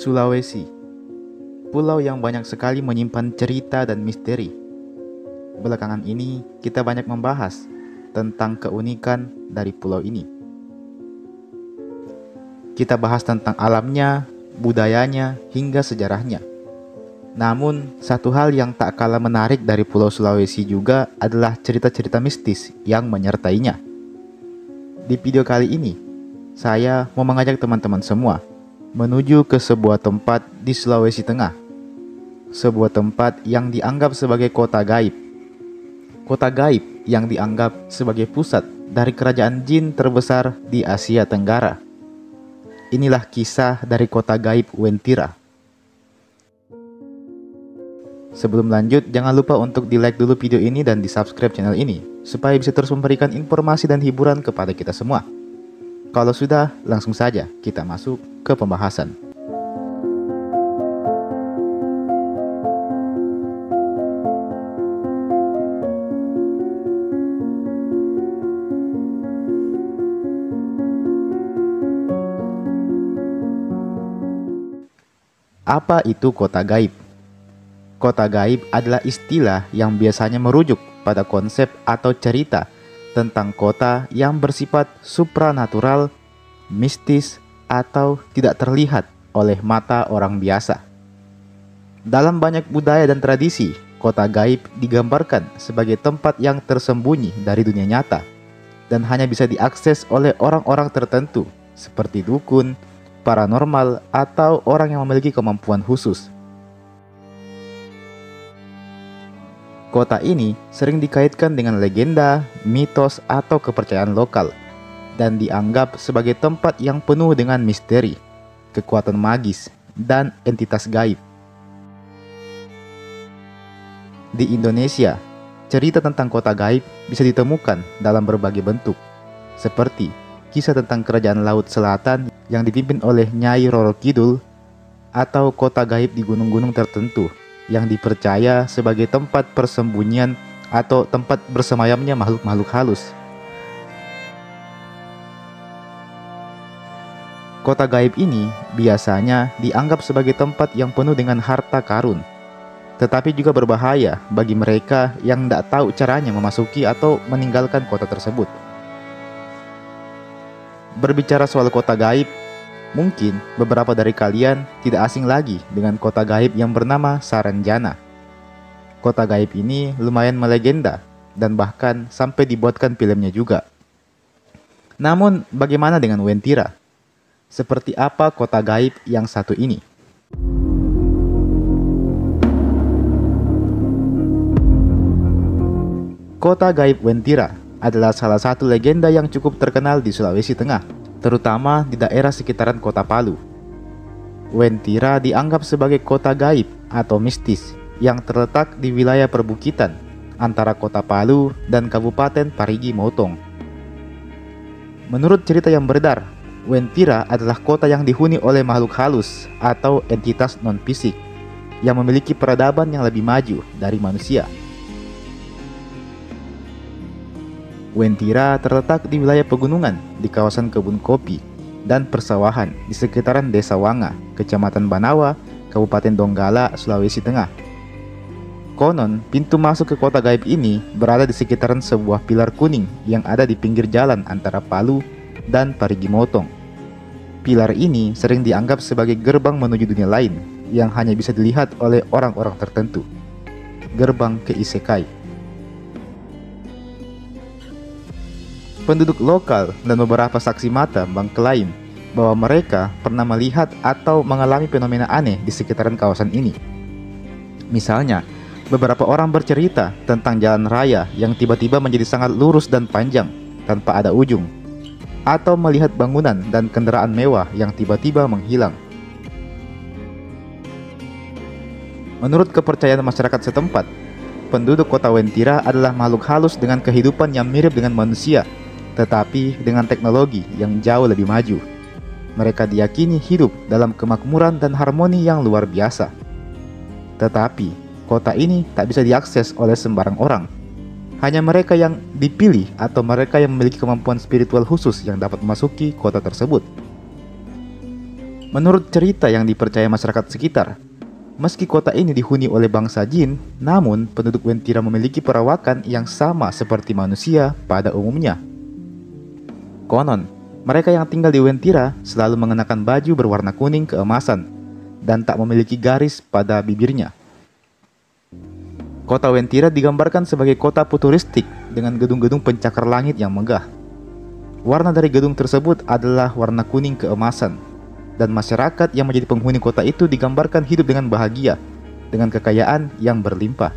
Sulawesi, pulau yang banyak sekali menyimpan cerita dan misteri. Belakangan ini kita banyak membahas tentang keunikan dari pulau ini. Kita bahas tentang alamnya, budayanya, hingga sejarahnya. Namun, satu hal yang tak kalah menarik dari Pulau Sulawesi juga adalah cerita-cerita mistis yang menyertainya. Di video kali ini, saya mau mengajak teman-teman semua menuju ke sebuah tempat di Sulawesi Tengah. Sebuah tempat yang dianggap sebagai kota gaib. Kota gaib yang dianggap sebagai pusat dari kerajaan jin terbesar di Asia Tenggara. Inilah kisah dari kota gaib Wentira. Sebelum lanjut, jangan lupa untuk di-like dulu video ini dan di-subscribe channel ini, supaya bisa terus memberikan informasi dan hiburan kepada kita semua. Kalau sudah, langsung saja kita masuk ke pembahasan. Apa itu kota gaib? Kota gaib adalah istilah yang biasanya merujuk pada konsep atau cerita tentang kota yang bersifat supranatural, mistis, atau tidak terlihat oleh mata orang biasa. Dalam banyak budaya dan tradisi, kota gaib digambarkan sebagai tempat yang tersembunyi dari dunia nyata dan hanya bisa diakses oleh orang-orang tertentu seperti dukun, paranormal, atau orang yang memiliki kemampuan khusus. Kota ini sering dikaitkan dengan legenda, mitos, atau kepercayaan lokal, dan dianggap sebagai tempat yang penuh dengan misteri, kekuatan magis, dan entitas gaib. Di Indonesia, cerita tentang kota gaib bisa ditemukan dalam berbagai bentuk, seperti kisah tentang kerajaan laut selatan yang dipimpin oleh Nyai Roro Kidul, atau kota gaib di gunung-gunung tertentu yang dipercaya sebagai tempat persembunyian atau tempat bersemayamnya makhluk-makhluk halus. Kota gaib ini biasanya dianggap sebagai tempat yang penuh dengan harta karun, tetapi juga berbahaya bagi mereka yang tidak tahu caranya memasuki atau meninggalkan kota tersebut. Berbicara soal kota gaib, mungkin beberapa dari kalian tidak asing lagi dengan kota gaib yang bernama Saranjana. Kota gaib ini lumayan melegenda dan bahkan sampai dibuatkan filmnya juga. Namun, bagaimana dengan Wentira? Seperti apa kota gaib yang satu ini? Kota gaib Wentira adalah salah satu legenda yang cukup terkenal di Sulawesi Tengah, terutama di daerah sekitaran kota Palu. Wentira dianggap sebagai kota gaib atau mistis yang terletak di wilayah perbukitan antara kota Palu dan Kabupaten Parigi Motong. Menurut cerita yang beredar, Wentira adalah kota yang dihuni oleh makhluk halus atau entitas non-fisik yang memiliki peradaban yang lebih maju dari manusia. Wentira terletak di wilayah pegunungan di kawasan kebun kopi dan persawahan di sekitaran Desa Wanga, Kecamatan Banawa, Kabupaten Donggala, Sulawesi Tengah. Konon, pintu masuk ke kota gaib ini berada di sekitaran sebuah pilar kuning yang ada di pinggir jalan antara Palu dan Parigi Motong. Pilar ini sering dianggap sebagai gerbang menuju dunia lain yang hanya bisa dilihat oleh orang-orang tertentu. Gerbang ke Isekai. Penduduk lokal dan beberapa saksi mata mengklaim bahwa mereka pernah melihat atau mengalami fenomena aneh di sekitaran kawasan ini. Misalnya, beberapa orang bercerita tentang jalan raya yang tiba-tiba menjadi sangat lurus dan panjang tanpa ada ujung, atau melihat bangunan dan kendaraan mewah yang tiba-tiba menghilang. Menurut kepercayaan masyarakat setempat, penduduk kota Wentira adalah makhluk halus dengan kehidupan yang mirip dengan manusia, tetapi dengan teknologi yang jauh lebih maju. Mereka diyakini hidup dalam kemakmuran dan harmoni yang luar biasa. Tetapi, kota ini tak bisa diakses oleh sembarang orang. Hanya mereka yang dipilih atau mereka yang memiliki kemampuan spiritual khusus yang dapat memasuki kota tersebut. Menurut cerita yang dipercaya masyarakat sekitar, meski kota ini dihuni oleh bangsa jin, namun penduduk Wentira memiliki perawakan yang sama seperti manusia pada umumnya. Konon, mereka yang tinggal di Wentira selalu mengenakan baju berwarna kuning keemasan dan tak memiliki garis pada bibirnya. Kota Wentira digambarkan sebagai kota futuristik dengan gedung-gedung pencakar langit yang megah. Warna dari gedung tersebut adalah warna kuning keemasan, dan masyarakat yang menjadi penghuni kota itu digambarkan hidup dengan bahagia, dengan kekayaan yang berlimpah.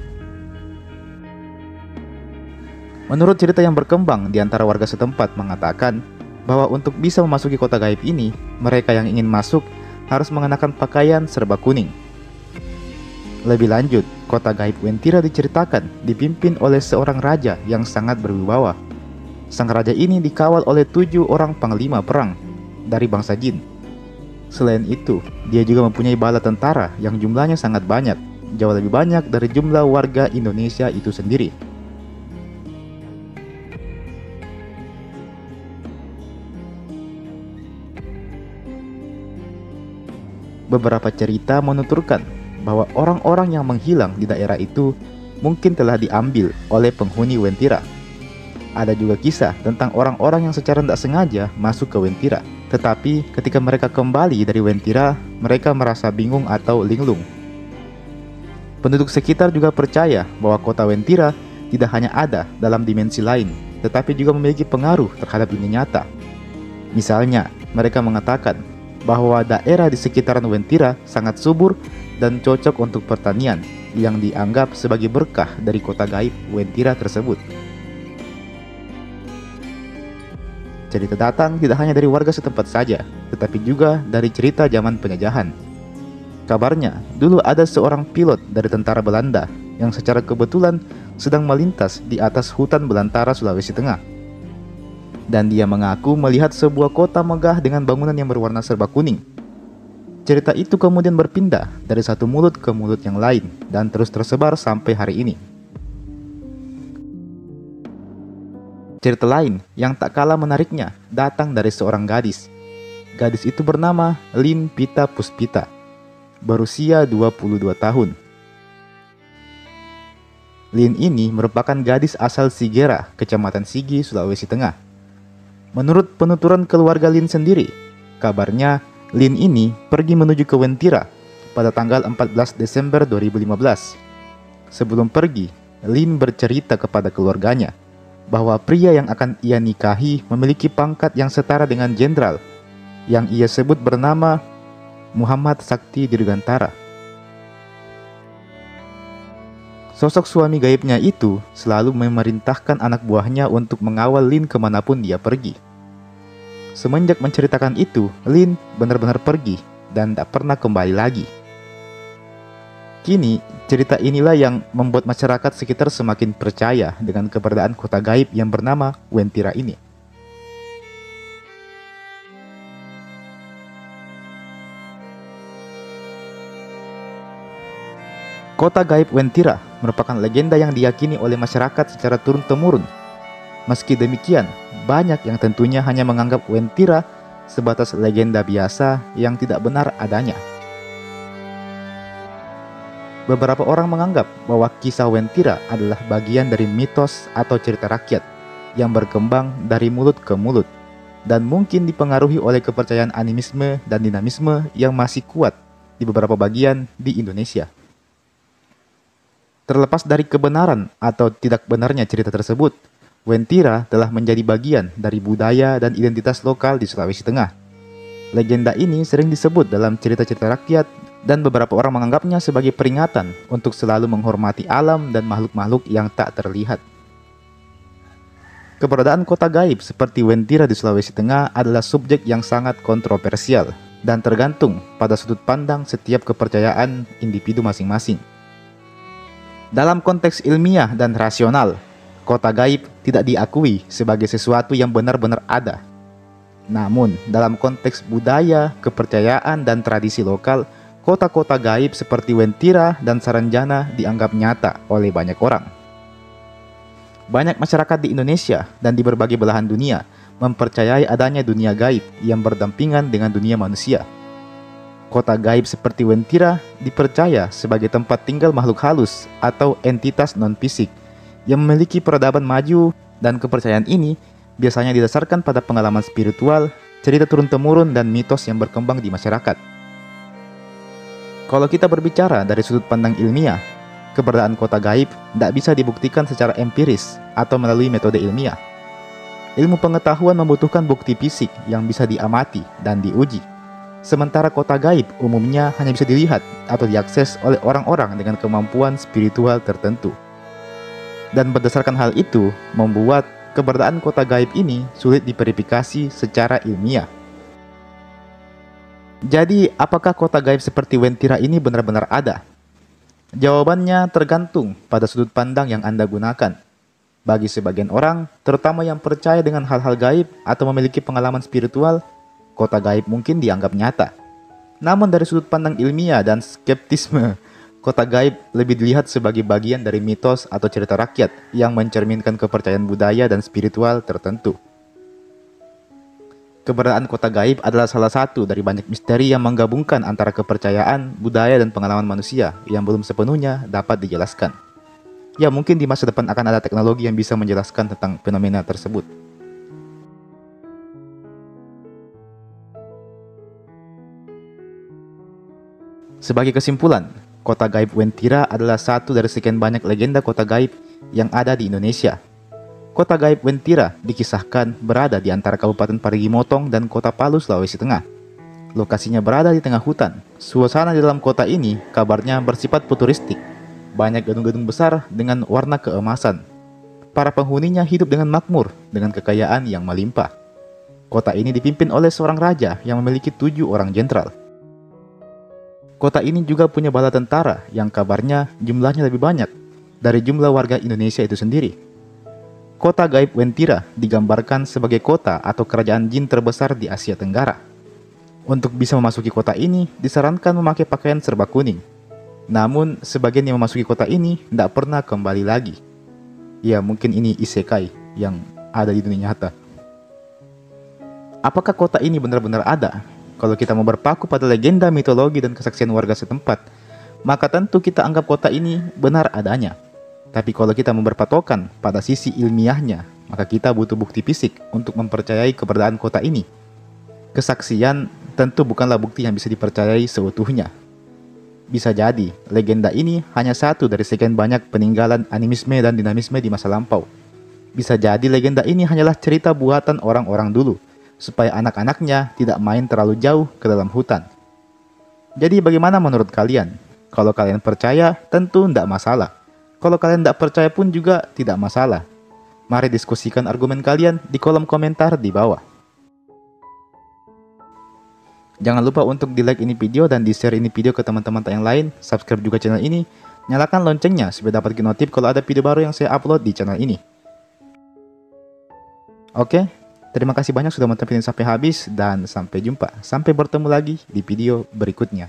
Menurut cerita yang berkembang di antara warga setempat mengatakan bahwa untuk bisa memasuki kota gaib ini, mereka yang ingin masuk harus mengenakan pakaian serba kuning. Lebih lanjut, kota gaib Wentira diceritakan dipimpin oleh seorang raja yang sangat berwibawa. Sang raja ini dikawal oleh 7 orang panglima perang dari bangsa jin. Selain itu, dia juga mempunyai bala tentara yang jumlahnya sangat banyak, jauh lebih banyak dari jumlah warga Indonesia itu sendiri. Beberapa cerita menuturkan bahwa orang-orang yang menghilang di daerah itu mungkin telah diambil oleh penghuni Wentira. Ada juga kisah tentang orang-orang yang secara tidak sengaja masuk ke Wentira, tetapi ketika mereka kembali dari Wentira, mereka merasa bingung atau linglung. Penduduk sekitar juga percaya bahwa kota Wentira tidak hanya ada dalam dimensi lain, tetapi juga memiliki pengaruh terhadap dunia nyata. Misalnya, mereka mengatakan bahwa daerah di sekitaran Wentira sangat subur dan cocok untuk pertanian yang dianggap sebagai berkah dari kota gaib Wentira tersebut. Cerita datang tidak hanya dari warga setempat saja, tetapi juga dari cerita zaman penjajahan. Kabarnya, dulu ada seorang pilot dari tentara Belanda yang secara kebetulan sedang melintas di atas hutan belantara Sulawesi Tengah. Dan dia mengaku melihat sebuah kota megah dengan bangunan yang berwarna serba kuning. Cerita itu kemudian berpindah dari satu mulut ke mulut yang lain dan terus tersebar sampai hari ini. Cerita lain yang tak kalah menariknya datang dari seorang gadis. Gadis itu bernama Lin Pita Puspita, berusia 22 tahun. Lin ini merupakan gadis asal Sigera, Kecamatan Sigi, Sulawesi Tengah. Menurut penuturan keluarga Lin sendiri, kabarnya Lin ini pergi menuju ke Wentira pada tanggal 14 Desember 2015. Sebelum pergi, Lin bercerita kepada keluarganya bahwa pria yang akan ia nikahi memiliki pangkat yang setara dengan jenderal, yang ia sebut bernama Muhammad Sakti Dirgantara. Sosok suami gaibnya itu selalu memerintahkan anak buahnya untuk mengawal Lin kemanapun dia pergi. Semenjak menceritakan itu, Lin benar-benar pergi dan tak pernah kembali lagi. Kini, cerita inilah yang membuat masyarakat sekitar semakin percaya dengan keberadaan kota gaib yang bernama Wentira ini. Kota gaib Wentira merupakan legenda yang diyakini oleh masyarakat secara turun-temurun. Meski demikian, banyak yang tentunya hanya menganggap Wentira sebatas legenda biasa yang tidak benar adanya. Beberapa orang menganggap bahwa kisah Wentira adalah bagian dari mitos atau cerita rakyat yang berkembang dari mulut ke mulut dan mungkin dipengaruhi oleh kepercayaan animisme dan dinamisme yang masih kuat di beberapa bagian di Indonesia. Terlepas dari kebenaran atau tidak benarnya cerita tersebut, Wentira telah menjadi bagian dari budaya dan identitas lokal di Sulawesi Tengah. Legenda ini sering disebut dalam cerita-cerita rakyat dan beberapa orang menganggapnya sebagai peringatan untuk selalu menghormati alam dan makhluk-makhluk yang tak terlihat. Keberadaan kota gaib seperti Wentira di Sulawesi Tengah adalah subjek yang sangat kontroversial dan tergantung pada sudut pandang setiap kepercayaan individu masing-masing. Dalam konteks ilmiah dan rasional, kota gaib tidak diakui sebagai sesuatu yang benar-benar ada. Namun, dalam konteks budaya, kepercayaan, dan tradisi lokal, kota-kota gaib seperti Wentira dan Saranjana dianggap nyata oleh banyak orang. Banyak masyarakat di Indonesia dan di berbagai belahan dunia mempercayai adanya dunia gaib yang berdampingan dengan dunia manusia. Kota gaib seperti Wentira dipercaya sebagai tempat tinggal makhluk halus atau entitas non-fisik yang memiliki peradaban maju, dan kepercayaan ini biasanya didasarkan pada pengalaman spiritual, cerita turun-temurun, dan mitos yang berkembang di masyarakat. Kalau kita berbicara dari sudut pandang ilmiah, keberadaan kota gaib tidak bisa dibuktikan secara empiris atau melalui metode ilmiah. Ilmu pengetahuan membutuhkan bukti fisik yang bisa diamati dan diuji. Sementara kota gaib umumnya hanya bisa dilihat atau diakses oleh orang-orang dengan kemampuan spiritual tertentu. Dan berdasarkan hal itu, membuat keberadaan kota gaib ini sulit diverifikasi secara ilmiah. Jadi, apakah kota gaib seperti Wentira ini benar-benar ada? Jawabannya tergantung pada sudut pandang yang Anda gunakan. Bagi sebagian orang, terutama yang percaya dengan hal-hal gaib atau memiliki pengalaman spiritual, kota gaib mungkin dianggap nyata. Namun dari sudut pandang ilmiah dan skeptisme, kota gaib lebih dilihat sebagai bagian dari mitos atau cerita rakyat yang mencerminkan kepercayaan budaya dan spiritual tertentu. Keberadaan kota gaib adalah salah satu dari banyak misteri yang menggabungkan antara kepercayaan, budaya, dan pengalaman manusia yang belum sepenuhnya dapat dijelaskan. Ya, mungkin di masa depan akan ada teknologi yang bisa menjelaskan tentang fenomena tersebut. Sebagai kesimpulan, kota gaib Wentira adalah satu dari sekian banyak legenda kota gaib yang ada di Indonesia. Kota gaib Wentira dikisahkan berada di antara Kabupaten Parigi Motong dan Kota Palu, Sulawesi Tengah. Lokasinya berada di tengah hutan. Suasana di dalam kota ini kabarnya bersifat futuristik. Banyak gedung-gedung besar dengan warna keemasan. Para penghuninya hidup dengan makmur, dengan kekayaan yang melimpah. Kota ini dipimpin oleh seorang raja yang memiliki 7 orang jenderal. Kota ini juga punya bala tentara yang kabarnya jumlahnya lebih banyak dari jumlah warga Indonesia itu sendiri. Kota gaib Wentira digambarkan sebagai kota atau kerajaan jin terbesar di Asia Tenggara. Untuk bisa memasuki kota ini, disarankan memakai pakaian serba kuning. Namun, sebagian yang memasuki kota ini tidak pernah kembali lagi. Ya, mungkin ini isekai yang ada di dunia nyata. Apakah kota ini benar-benar ada? Kalau kita mau berpaku pada legenda, mitologi, dan kesaksian warga setempat, maka tentu kita anggap kota ini benar adanya. Tapi kalau kita mau berpatokan pada sisi ilmiahnya, maka kita butuh bukti fisik untuk mempercayai keberadaan kota ini. Kesaksian tentu bukanlah bukti yang bisa dipercayai seutuhnya. Bisa jadi, legenda ini hanya satu dari sekian banyak peninggalan animisme dan dinamisme di masa lampau. Bisa jadi legenda ini hanyalah cerita buatan orang-orang dulu, supaya anak-anaknya tidak main terlalu jauh ke dalam hutan. Jadi bagaimana menurut kalian? Kalau kalian percaya, tentu tidak masalah. Kalau kalian tidak percaya pun juga tidak masalah. Mari diskusikan argumen kalian di kolom komentar di bawah. Jangan lupa untuk di-like ini video dan di-share ini video ke teman-teman yang lain. Subscribe juga channel ini. Nyalakan loncengnya supaya dapat notif kalau ada video baru yang saya upload di channel ini. Oke? Terima kasih banyak sudah menonton video sampai habis dan sampai jumpa. Sampai bertemu lagi di video berikutnya.